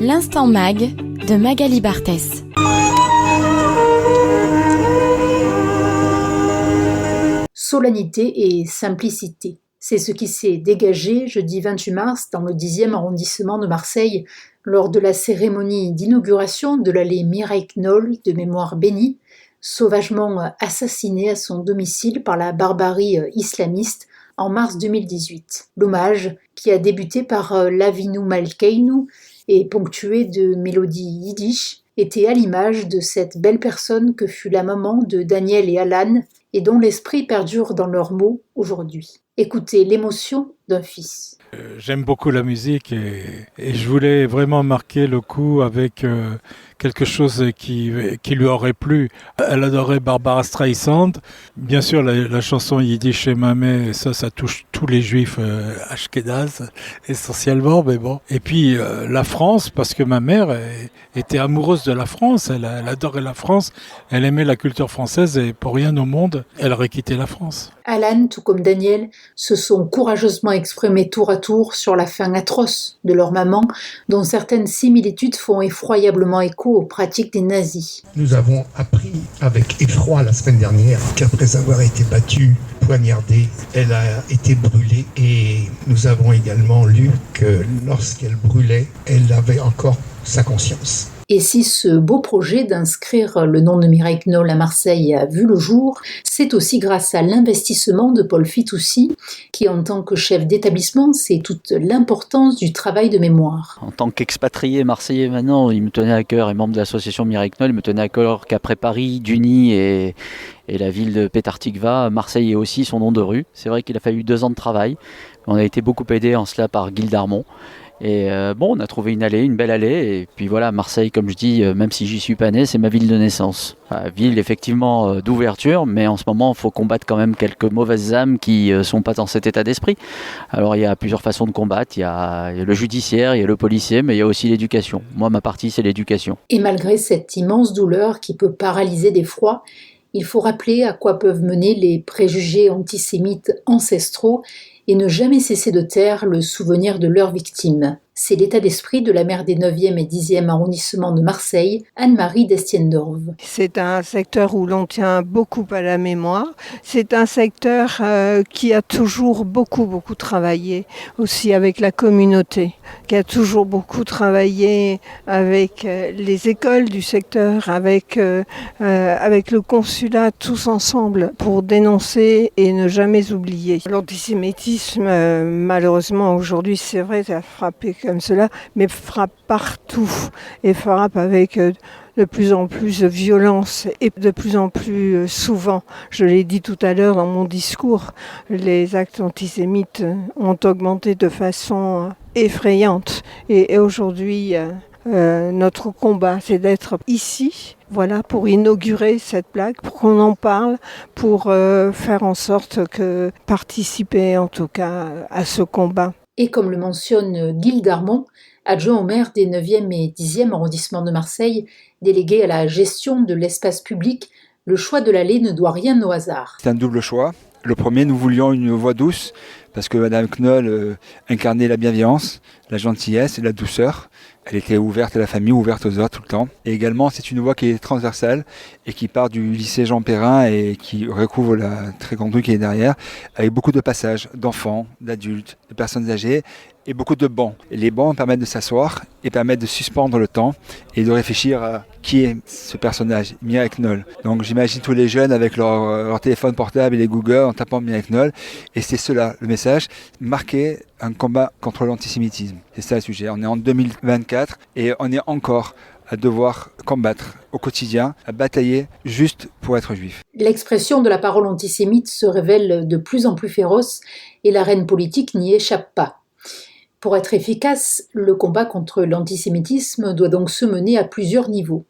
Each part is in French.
L'Instant Mag de Magali Barthès. Solennité et simplicité. C'est ce qui s'est dégagé jeudi 28 mars dans le 10e arrondissement de Marseille lors de la cérémonie d'inauguration de l'allée Mireille Knoll de mémoire bénie, sauvagement assassinée à son domicile par la barbarie islamiste en mars 2018. L'hommage, qui a débuté par l'Avinu Malkeinu et ponctué de mélodies yiddish, était à l'image de cette belle personne que fut la maman de Daniel et Alan et dont l'esprit perdure dans leurs mots aujourd'hui. Écoutez l'émotion d'un fils. J'aime beaucoup la musique et je voulais vraiment marquer le coup avec quelque chose qui lui aurait plu. Elle adorait Barbara Streisand. Bien sûr, la chanson Yiddish et Mamé, ça touche tous les juifs ashkénazes essentiellement, mais bon. Et puis la France, parce que ma mère était amoureuse de la France, elle adorait la France, elle aimait la culture française et pour rien au monde, elle aurait quitté la France. Alan, tout comme Daniel, se sont courageusement exprimés tour à tour sur la fin atroce de leur maman, dont certaines similitudes font effroyablement écho aux pratiques des nazis. Nous avons appris avec effroi la semaine dernière qu'après avoir été battue, poignardée, elle a été brûlée et nous avons également lu que lorsqu'elle brûlait, elle avait encore sa conscience. Et si ce beau projet d'inscrire le nom de Mireille Knoll à Marseille a vu le jour, c'est aussi grâce à l'investissement de Paul Fitoussi, qui en tant que chef d'établissement sait toute l'importance du travail de mémoire. En tant qu'expatrié marseillais maintenant, il me tenait à cœur, et membre de l'association Mireille Knoll, il me tenait à cœur qu'après Paris, Duny et la ville de Pétar-Tikva, Marseille est aussi son nom de rue. C'est vrai qu'il a fallu 2 ans de travail. On a été beaucoup aidé en cela par Guy Darmon. Et on a trouvé une belle allée, et puis voilà, Marseille, comme je dis, même si j'y suis pas né, c'est ma ville de naissance. Ville effectivement d'ouverture, mais en ce moment, il faut combattre quand même quelques mauvaises âmes qui sont pas dans cet état d'esprit. Alors il y a plusieurs façons de combattre, il y a le judiciaire, il y a le policier, mais il y a aussi l'éducation. Moi, ma partie, c'est l'éducation. Et malgré cette immense douleur qui peut paralyser d'effroi, il faut rappeler à quoi peuvent mener les préjugés antisémites ancestraux et ne jamais cesser de taire le souvenir de leurs victimes. C'est l'état d'esprit de la maire des 9e et 10e arrondissements de Marseille, Anne-Marie Destiendorf. C'est un secteur où l'on tient beaucoup à la mémoire. C'est un secteur qui a toujours beaucoup travaillé aussi avec la communauté, qui a toujours beaucoup travaillé avec les écoles du secteur, avec le consulat, tous ensemble pour dénoncer et ne jamais oublier. L'antisémitisme, malheureusement aujourd'hui, c'est vrai, ça a frappé comme cela, mais frappe partout et frappe avec de plus en plus de violence et de plus en plus souvent. Je l'ai dit tout à l'heure dans mon discours, les actes antisémites ont augmenté de façon effrayante. Et aujourd'hui, notre combat, c'est d'être ici, voilà, pour inaugurer cette plaque, pour qu'on en parle, pour faire en sorte que participer en tout cas à ce combat. Et comme le mentionne Guy Darmon, adjoint au maire des 9e et 10e arrondissements de Marseille, délégué à la gestion de l'espace public, le choix de l'allée ne doit rien au hasard. C'est un double choix. Le premier, nous voulions une voix douce, parce que Madame Knoll incarnait la bienveillance, la gentillesse et la douceur. Elle était ouverte à la famille, ouverte aux autres tout le temps. Et également, c'est une voix qui est transversale et qui part du lycée Jean Perrin et qui recouvre la très grande rue qui est derrière, avec beaucoup de passages d'enfants, d'adultes, de personnes âgées et beaucoup de bancs. Et les bancs permettent de s'asseoir et permettent de suspendre le temps et de réfléchir à qui est ce personnage, Mireille Knoll. Donc j'imagine tous les jeunes avec leur téléphone portable et les Google en tapant Mireille Knoll. Et c'est cela, le message, marquer un combat contre l'antisémitisme. C'est ça le sujet. On est en 2024 et on est encore à devoir combattre au quotidien, à batailler juste pour être juif. L'expression de la parole antisémite se révèle de plus en plus féroce et l'arène politique n'y échappe pas. Pour être efficace, le combat contre l'antisémitisme doit donc se mener à plusieurs niveaux.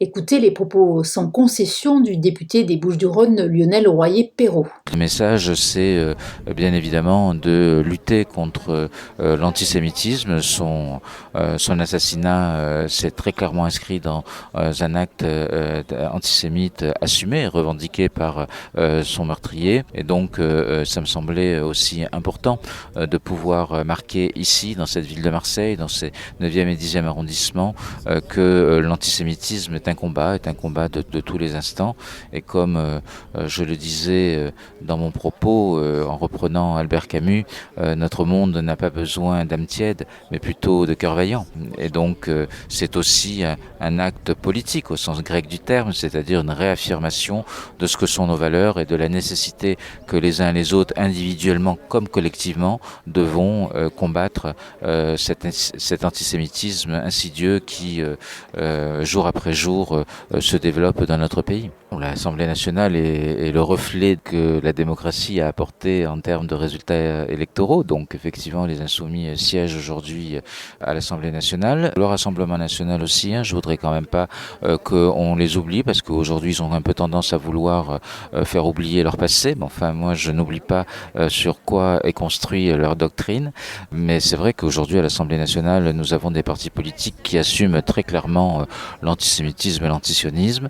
Écoutez les propos sans concession du député des Bouches-du-Rhône, Lionel Royer-Perrot. Le message, c'est bien évidemment de lutter contre l'antisémitisme. Son assassinat s'est très clairement inscrit dans un acte antisémite assumé, revendiqué par son meurtrier. Et donc, ça me semblait aussi important de pouvoir marquer ici, dans cette ville de Marseille, dans ces 9e et 10e arrondissements, que l'antisémitisme est un combat de tous les instants. Et comme je le disais dans mon propos, en reprenant Albert Camus, notre monde n'a pas besoin d'âme tiède, mais plutôt de cœur vaillant. Et donc, c'est aussi un acte politique au sens grec du terme, c'est-à-dire une réaffirmation de ce que sont nos valeurs et de la nécessité que les uns et les autres, individuellement comme collectivement, devons combattre cet antisémitisme insidieux qui, jour après jour, se développe dans notre pays. L'Assemblée nationale est le reflet que la démocratie a apporté en termes de résultats électoraux. Donc effectivement, les Insoumis siègent aujourd'hui à l'Assemblée nationale. Le Rassemblement national aussi, je voudrais quand même pas qu'on les oublie, parce qu'aujourd'hui, ils ont un peu tendance à vouloir faire oublier leur passé. Mais enfin, moi, je n'oublie pas sur quoi est construit leur doctrine. Mais c'est vrai qu'aujourd'hui, à l'Assemblée nationale, nous avons des partis politiques qui assument très clairement l'antisémitisme et l'antisionisme.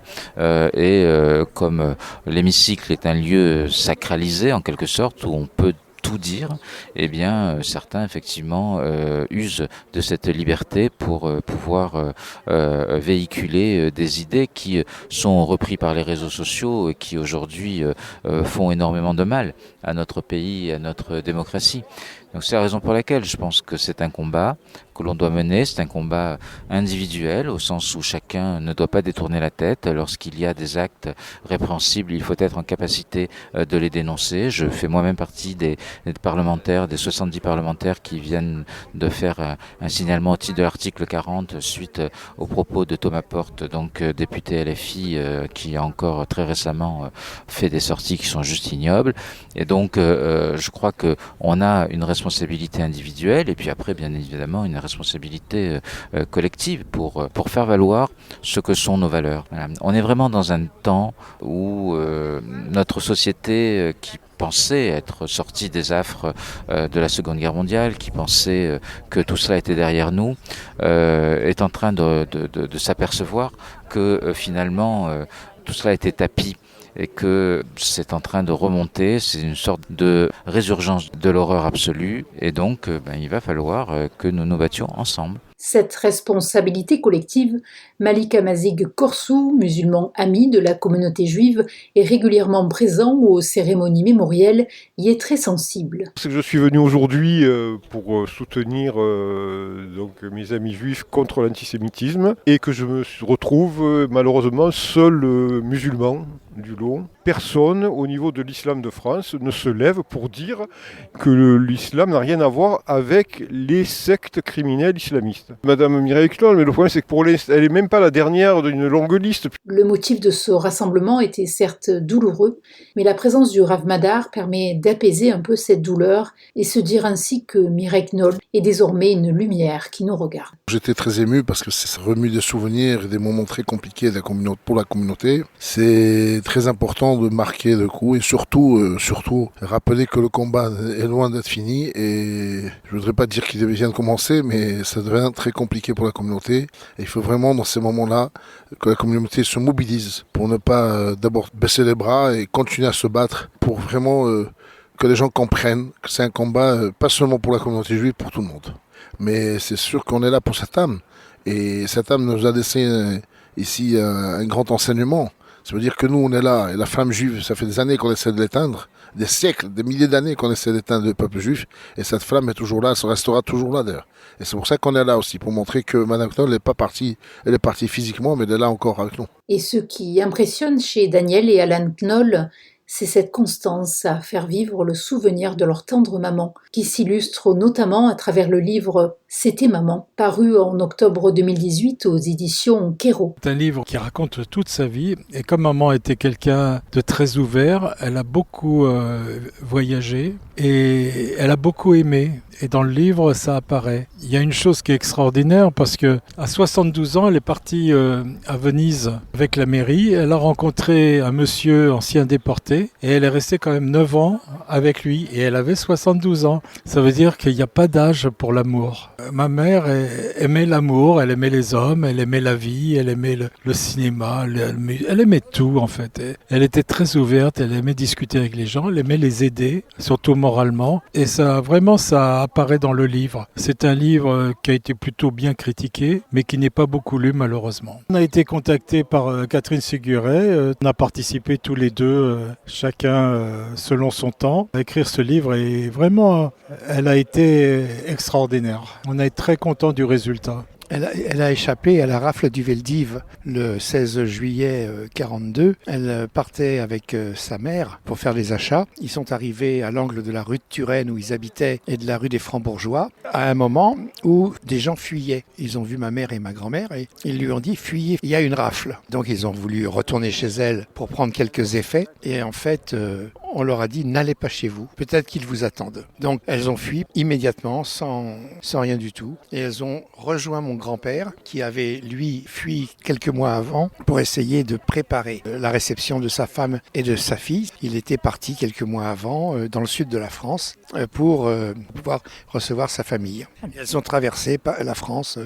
Comme l'hémicycle est un lieu sacralisé en quelque sorte, où on peut tout dire, eh bien certains effectivement usent de cette liberté pour pouvoir véhiculer des idées qui sont reprises par les réseaux sociaux et qui aujourd'hui font énormément de mal à notre pays et à notre démocratie. Donc c'est la raison pour laquelle je pense que c'est un combat que l'on doit mener, c'est un combat individuel au sens où chacun ne doit pas détourner la tête. Lorsqu'il y a des actes répréhensibles, il faut être en capacité de les dénoncer. Je fais moi-même partie des parlementaires, des 70 parlementaires qui viennent de faire un signalement au titre de l'article 40 suite aux propos de Thomas Porte, donc député LFI, qui a encore très récemment fait des sorties qui sont juste ignobles. Et donc je crois que on a une responsabilité individuelle et puis après bien évidemment une responsabilité collective pour faire valoir ce que sont nos valeurs. Voilà. On est vraiment dans un temps où notre société qui pensait être sortie des affres de la Seconde Guerre mondiale, qui pensait que tout cela était derrière nous, est en train de s'apercevoir que finalement tout cela était tapis et que c'est en train de remonter, c'est une sorte de résurgence de l'horreur absolue et donc il va falloir que nous nous battions ensemble. Cette responsabilité collective, Malik Amazigh Korsou, musulman ami de la communauté juive, est régulièrement présent aux cérémonies mémorielles, y est très sensible. C'est que je suis venu aujourd'hui pour soutenir donc mes amis juifs contre l'antisémitisme et que je me retrouve malheureusement seul musulman du lot. Personne au niveau de l'islam de France ne se lève pour dire que l'islam n'a rien à voir avec les sectes criminelles islamistes. Madame Mireille Knoll, mais le problème c'est que pour elle n'est même pas la dernière d'une longue liste. Le motif de ce rassemblement était certes douloureux, mais la présence du Rav Madar permet d'apaiser un peu cette douleur et se dire ainsi que Mireille Knoll est désormais une lumière qui nous regarde. J'étais très ému parce que ça remue des souvenirs et des moments très compliqués pour la communauté. C'est très important de marquer le coup et surtout rappeler que le combat est loin d'être fini et je voudrais pas dire qu'il vient de commencer, mais ça devient très compliqué pour la communauté et il faut vraiment dans ces moments-là que la communauté se mobilise pour ne pas d'abord baisser les bras et continuer à se battre pour vraiment que les gens comprennent que c'est un combat pas seulement pour la communauté juive, pour tout le monde. Mais c'est sûr qu'on est là pour cette âme et cette âme nous a laissé ici un grand enseignement. Ça veut dire que nous, on est là, et la flamme juive, ça fait des années qu'on essaie de l'éteindre, des siècles, des milliers d'années qu'on essaie d'éteindre le peuple juif, et cette flamme est toujours là, elle restera toujours là d'ailleurs. Et c'est pour ça qu'on est là aussi, pour montrer que Madame Knoll n'est pas partie, elle est partie physiquement, mais elle est là encore avec nous. Et ce qui impressionne chez Daniel et Alan Knoll, c'est cette constance à faire vivre le souvenir de leur tendre maman, qui s'illustre notamment à travers le livre « C'était maman », paru en octobre 2018 aux éditions Kero. C'est un livre qui raconte toute sa vie, et comme maman était quelqu'un de très ouvert, elle a beaucoup voyagé, et elle a beaucoup aimé. Et dans le livre, ça apparaît. Il y a une chose qui est extraordinaire parce que à 72 ans, elle est partie à Venise avec la mairie. Elle a rencontré un monsieur ancien déporté et elle est restée quand même 9 ans avec lui et elle avait 72 ans. Ça veut dire qu'il n'y a pas d'âge pour l'amour. Ma mère aimait l'amour, elle aimait les hommes, elle aimait la vie, elle aimait le cinéma, elle aimait tout en fait. Elle était très ouverte, elle aimait discuter avec les gens, elle aimait les aider, surtout moralement. Et ça, vraiment, ça apparaît dans le livre. C'est un livre qui a été plutôt bien critiqué, mais qui n'est pas beaucoup lu malheureusement. On a été contacté par Catherine Séguret. On a participé tous les deux, chacun selon son temps, à écrire ce livre. Et vraiment, elle a été extraordinaire. On a été très contents du résultat. Elle a échappé à la rafle du Veldiv le 16 juillet 42. Elle partait avec sa mère pour faire des achats. Ils sont arrivés à l'angle de la rue de Turenne où ils habitaient et de la rue des Francs-Bourgeois à un moment où des gens fuyaient. Ils ont vu ma mère et ma grand-mère et ils lui ont dit « Fuyez, il y a une rafle ». Donc ils ont voulu retourner chez elle pour prendre quelques effets et en fait on leur a dit « N'allez pas chez vous, peut-être qu'ils vous attendent ». Donc elles ont fui immédiatement sans rien du tout et elles ont rejoint mon grand-père qui avait lui fui quelques mois avant pour essayer de préparer la réception de sa femme et de sa fille. Il était parti quelques mois avant dans le sud de la France pour pouvoir recevoir sa famille. Elles ont traversé la France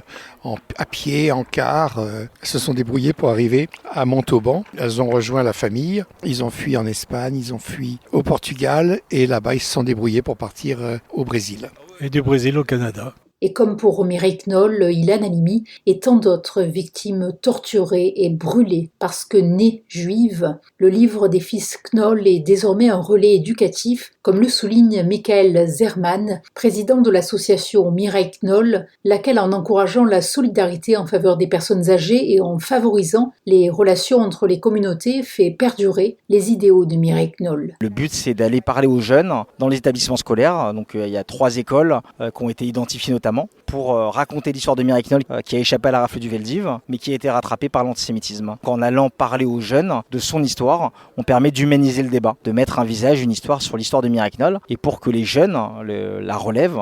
à pied, en car, se sont débrouillées pour arriver à Montauban. Elles ont rejoint la famille, ils ont fui en Espagne, ils ont fui au Portugal et là-bas ils se sont débrouillés pour partir au Brésil. Et du Brésil au Canada. Et comme pour Mireille Knoll, Ilan Halimi et tant d'autres victimes torturées et brûlées parce que nées juives, le livre des fils Knoll est désormais un relais éducatif, comme le souligne Michael Zerman, président de l'association Mireille Knoll, laquelle en encourageant la solidarité en faveur des personnes âgées et en favorisant les relations entre les communautés fait perdurer les idéaux de Mireille Knoll. Le but, c'est d'aller parler aux jeunes dans les établissements scolaires. Donc il y a 3 écoles qui ont été identifiées notamment pour raconter l'histoire de Mireille Knoll qui a échappé à la rafle du Veldiv mais qui a été rattrapée par l'antisémitisme. En allant parler aux jeunes de son histoire, on permet d'humaniser le débat, de mettre un visage, une histoire sur l'histoire de Mireille Knoll et pour que les jeunes, la relève,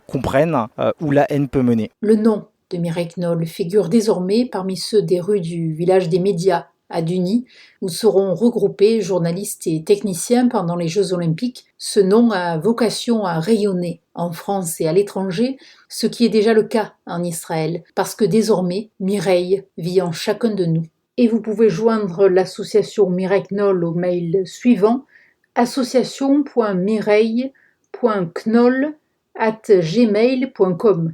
comprennent où la haine peut mener. Le nom de Mireille Knoll figure désormais parmi ceux des rues du village des médias à Duny, où seront regroupés journalistes et techniciens pendant les Jeux Olympiques. Ce nom a vocation à rayonner en France et à l'étranger, ce qui est déjà le cas en Israël, parce que désormais, Mireille vit en chacun de nous. Et vous pouvez joindre l'association Mireille Knoll au mail suivant association.mireille.knoll@gmail.com.